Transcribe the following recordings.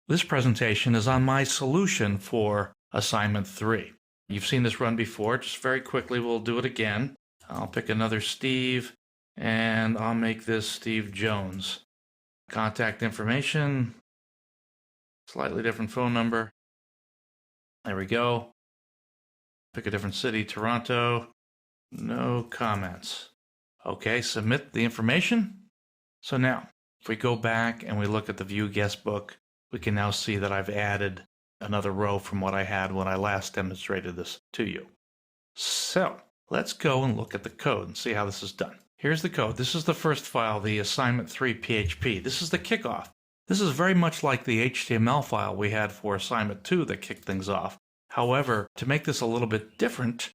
This presentation is on my solution for assignment 3. You've seen this run before. Just very quickly, we'll do it again. I'll pick another Steve, and I'll make this Steve Jones. Contact information, slightly different phone number. There we go. Pick a different city, Toronto. No comments. Okay, submit the information. So now, if we go back and we look at the View Guestbook, we can now see that I've added another row from what I had when I last demonstrated this to you. So let's go and look at the code and see how this is done. Here's the code. This is the first file, the assignment 3 PHP. This is the kickoff. This is very much like the HTML file we had for assignment 2 that kicked things off. However, to make this a little bit different,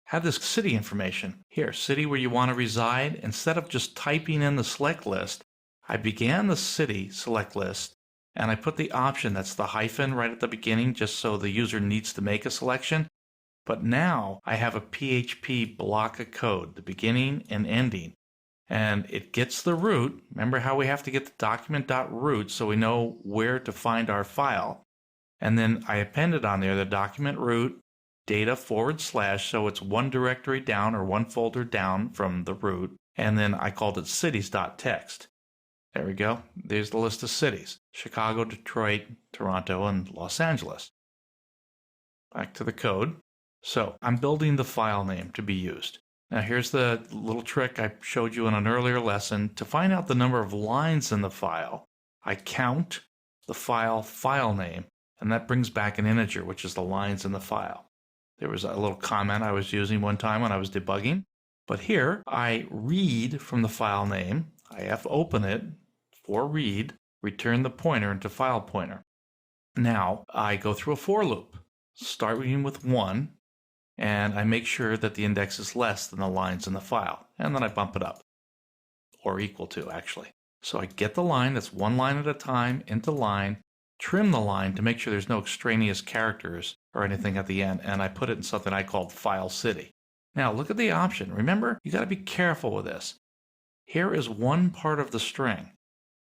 have this city information here, city where you want to reside. Instead of just typing in the select list, I began the city select list and I put the option, that's the hyphen right at the beginning, just so the user needs to make a selection. But now I have a PHP block of code, the beginning and ending, and it gets the root. Remember how we have to get the document.root so we know where to find our file. And then I appended on there the document root, data / so it's one directory down or one folder down from the root, and then I called it cities.txt. There we go. There's the list of cities: Chicago, Detroit, Toronto, and Los Angeles. Back to the code. So I'm building the file name to be used. Now here's the little trick I showed you in an earlier lesson. To find out the number of lines in the file, I count the file name, and that brings back an integer, which is the lines in the file. There was a little comment I was using one time when I was debugging, but here I read from the file name. I have to open it for read, return the pointer into file pointer. Now I go through a for loop, starting with 1, and I make sure that the index is less than the lines in the file, and then I bump it up, or equal to actually. So I get the line, that's one line at a time, into line, trim the line to make sure there's no extraneous characters or anything at the end, and I put it in something I called file city. Now look at the option. Remember, you got to be careful with this. Here is one part of the string,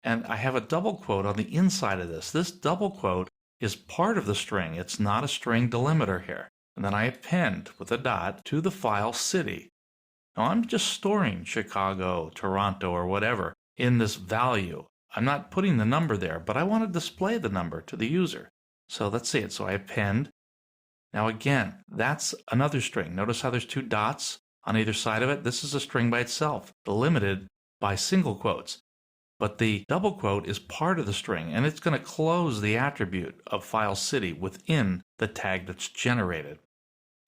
and I have a double quote on the inside of this. This double quote is part of the string. It's not a string delimiter here. And then I append with a dot to the file city. Now I'm just storing Chicago, Toronto, or whatever in this value. I'm not putting the number there, but I want to display the number to the user. So let's see it. So I append. Now again, that's another string. Notice how there's 2 dots on either side of it. This is a string by itself, delimited by single quotes. But the double quote is part of the string, and it's going to close the attribute of file city within the tag that's generated.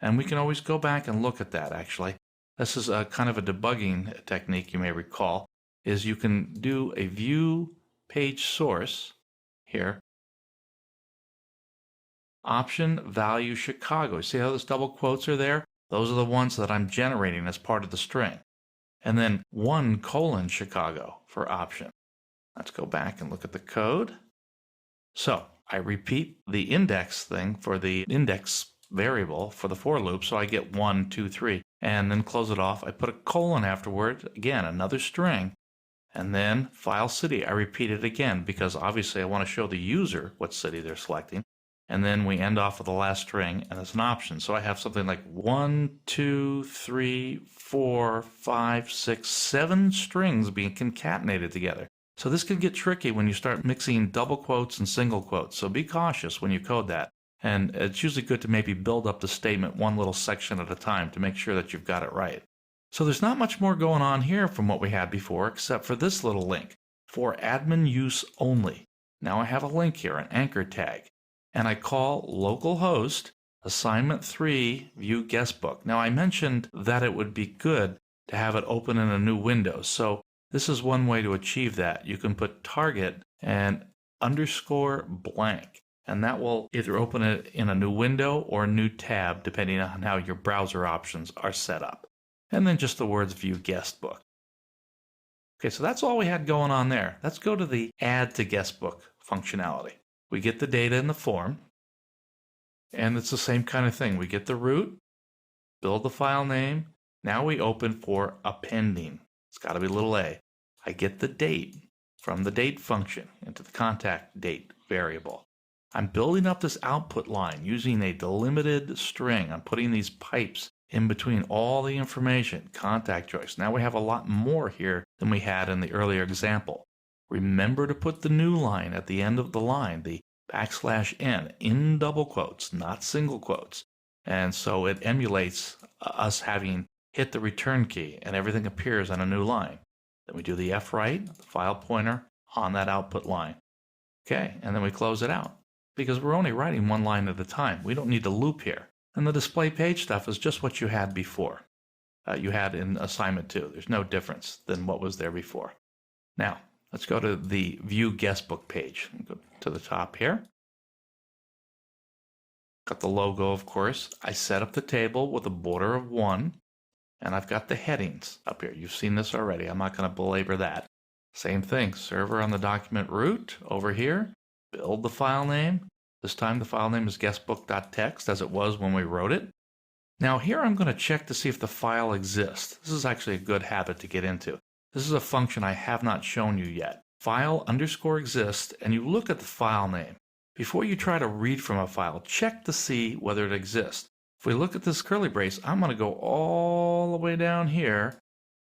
And we can always go back and look at that, actually. This is a kind of a debugging technique you may recall, is you can do a view page source here. Option value Chicago. See how those double quotes are there? Those are the ones that I'm generating as part of the string. And then 1: Chicago for option. Let's go back and look at the code. So I repeat the index thing for the index variable for the for loop, so I get 1, 2, 3, and then close it off. I put a colon afterward, again, another string, and then file city. I repeat it again because obviously I want to show the user what city they're selecting. And then we end off with the last string, and it's an option. So I have something like 1, 2, 3, 4, 5, 6, 7 strings being concatenated together. So this can get tricky when you start mixing double quotes and single quotes. So be cautious when you code that. And it's usually good to maybe build up the statement one little section at a time to make sure that you've got it right. So there's not much more going on here from what we had before, except for this little link, for admin use only. Now I have a link here, an anchor tag. And I call localhost assignment 3 view guestbook. Now I mentioned that it would be good to have it open in a new window. So this is one way to achieve that. You can put target and _blank, and that will either open it in a new window or a new tab, depending on how your browser options are set up. And then just the words view guestbook. Okay, so that's all we had going on there. Let's go to the add to guestbook functionality. We get the data in the form, and it's the same kind of thing. We get the root, build the file name. Now we open for appending. It's got to be little a. I get the date from the date function into the contact date variable. I'm building up this output line using a delimited string. I'm putting these pipes in between all the information, contact choice. Now we have a lot more here than we had in the earlier example. Remember to put the new line at the end of the line, the \n, in double quotes, not single quotes. And so it emulates us having hit the return key and everything appears on a new line. Then we do the fwrite, the file pointer, on that output line. Okay, and then we close it out because we're only writing one line at a time. We don't need to loop here. And the display page stuff is just what you had before. You had in assignment 2. There's no difference than what was there before. Now, let's go to the View Guestbook page. Go to the top here. Got the logo, of course. I set up the table with a border of 1, and I've got the headings up here. You've seen this already. I'm not going to belabor that. Same thing, server on the document root over here. Build the file name. This time the file name is guestbook.txt as it was when we wrote it. Now here I'm going to check to see if the file exists. This is actually a good habit to get into. This is a function I have not shown you yet. File _exists, and you look at the file name. Before you try to read from a file, check to see whether it exists. If we look at this curly brace, I'm going to go all the way down here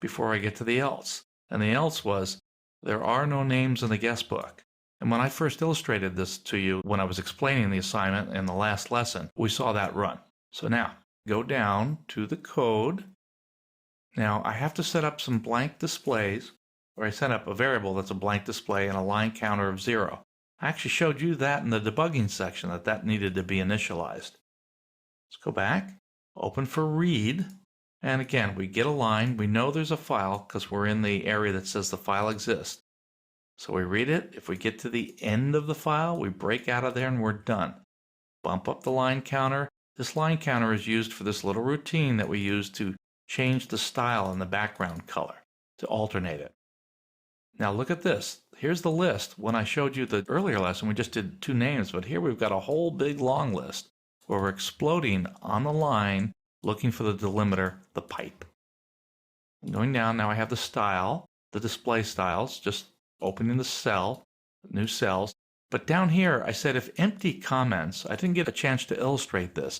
before I get to the else. And the else was, there are no names in the guestbook. And when I first illustrated this to you, when I was explaining the assignment in the last lesson, we saw that run. So now, go down to the code. Now, I have to set up some blank displays, or I set up a variable that's a blank display and a line counter of 0. I actually showed you that in the debugging section, that needed to be initialized. Let's go back, open for read, and again, we get a line. We know there's a file because we're in the area that says the file exists. So we read it. If we get to the end of the file, we break out of there and we're done. Bump up the line counter. This line counter is used for this little routine that we use to change the style and the background color, to alternate it. Now look at this. Here's the list. When I showed you the earlier lesson, we just did 2 names, but here we've got a whole big long list where we're exploding on the line, looking for the delimiter, the pipe. Going down, now I have the style, the display styles, just opening the cell, new cells. But down here, I said if empty comments, I didn't get a chance to illustrate this,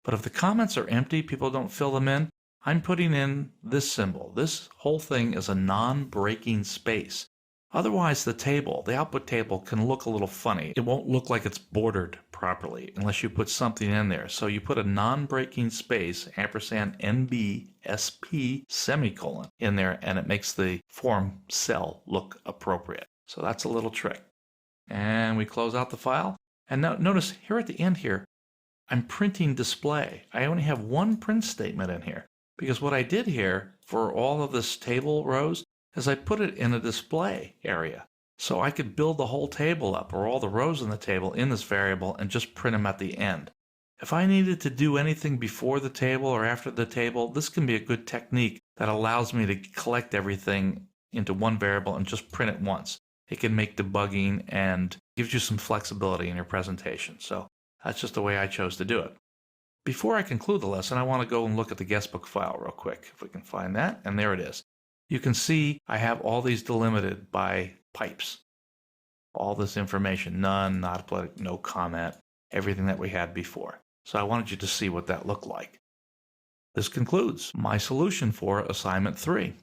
but if the comments are empty, people don't fill them in, I'm putting in this symbol. This whole thing is a non-breaking space. Otherwise, the table, the output table, can look a little funny. It won't look like it's bordered properly unless you put something in there. So you put a non-breaking space, ampersand NBSP semicolon in there, and it makes the form cell look appropriate. So that's a little trick. And we close out the file. And now notice here at the end here, I'm printing display. I only have one print statement in here because what I did here for all of this table rows is I put it in a display area. So I could build the whole table up or all the rows in the table in this variable and just print them at the end. If I needed to do anything before the table or after the table, this can be a good technique that allows me to collect everything into one variable and just print it once. It can make debugging and gives you some flexibility in your presentation. So that's just the way I chose to do it. Before I conclude the lesson, I want to go and look at the guestbook file real quick, if we can find that. And there it is. You can see I have all these delimited by pipes. All this information, none, not applicable, no comment, everything that we had before. So I wanted you to see what that looked like. This concludes my solution for assignment 3.